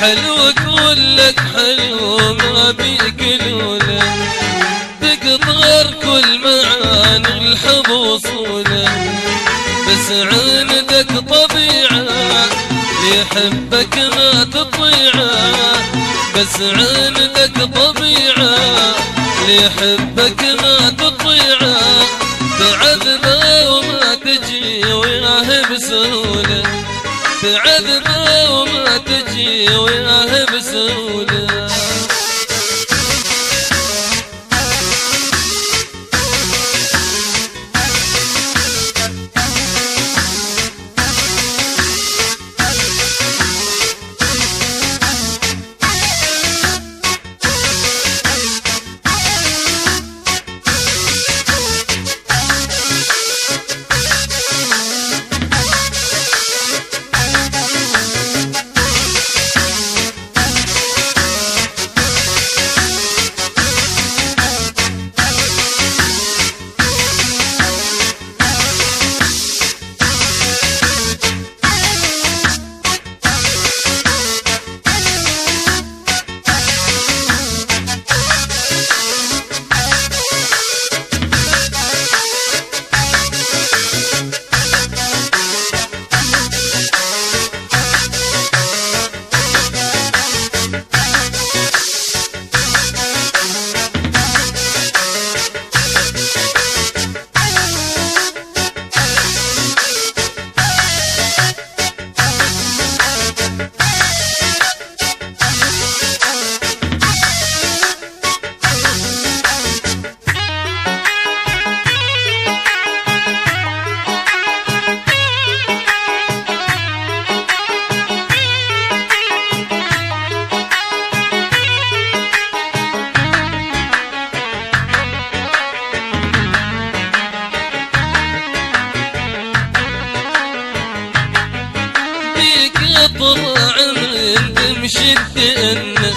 حلو اقول لك حلو ما بيك لوله، تقدر كل معاني الحب وصوله، بس عندك طبيعة يحبك ما تطيعه، بس عندك طبيعة يحبك ما تطيعه، تعذبه وما تجي وياه بسهولة، تعذبه وما تجي وياه بسهولة. طلع من تمشي الدنة،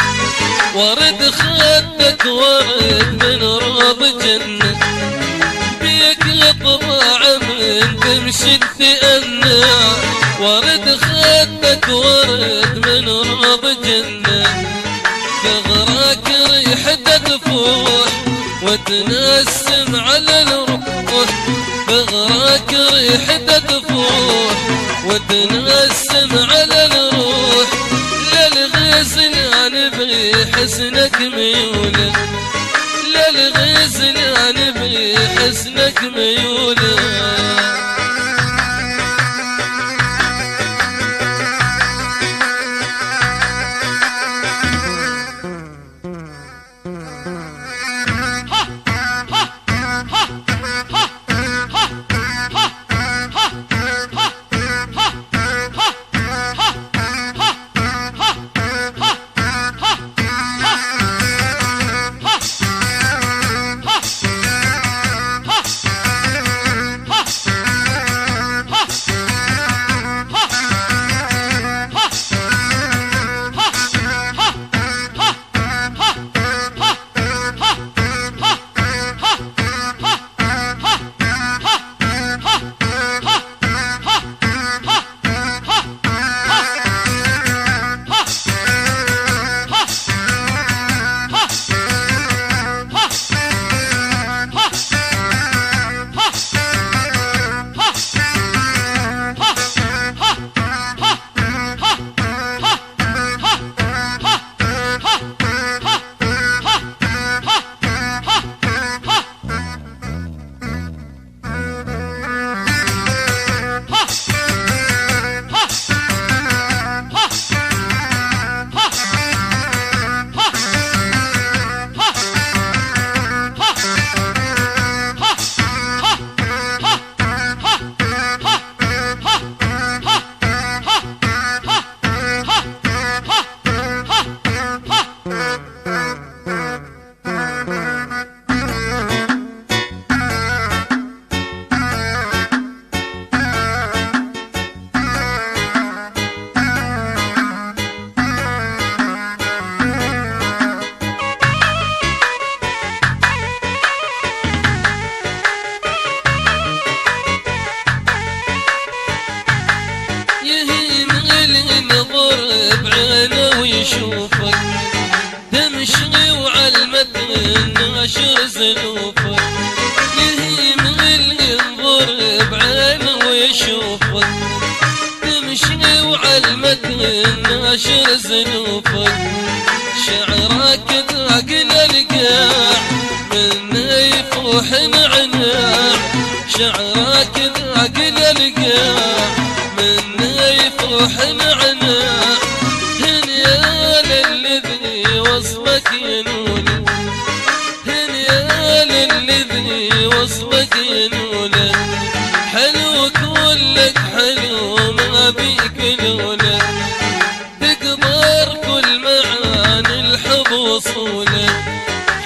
ورد خدك ورد من روض جنة، بيك طلع من تمشي الدنة، ورد خدك ورد من روض جنة، ثغرك ريحته تفوح وتنسم على الروح، ثغرك ريحته تفوح وتنسم على الروح، للغزلان بحسنك ميوله، للغزلان بحسنك ميوله. ويشوفك تمشي وعلمت الناشر زلوفك يهيم اللي ينظر بعينه ويشوفك تمشي وعلمت الناشر زلوفك شعرك ذاقل القاع منه يفوح نعناع شعرك ذاقل القاع منه يفوح نعناع هنيال الذي وصفك ينول هنيال الذي وصفك ينول حلوك ولك حلو ما بيك لوله تقدر كل معاني الحب وصوله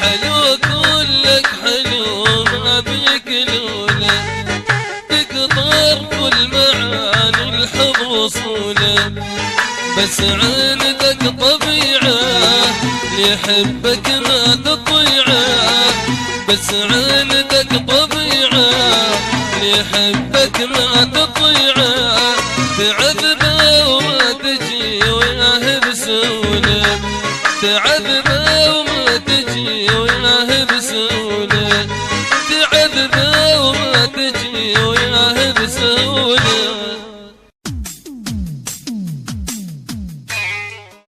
حلوك ولك حلو ما بيك لوله تقدر كل معاني الحب وصوله بس عندك طبيعه يحبك ما تطيعه بس عندك طبيعه يحبك ما تطيعه تعذبه وما تجي وياه بسوله تعذبه وما تجي وياه بسوله تعذبه وما تجي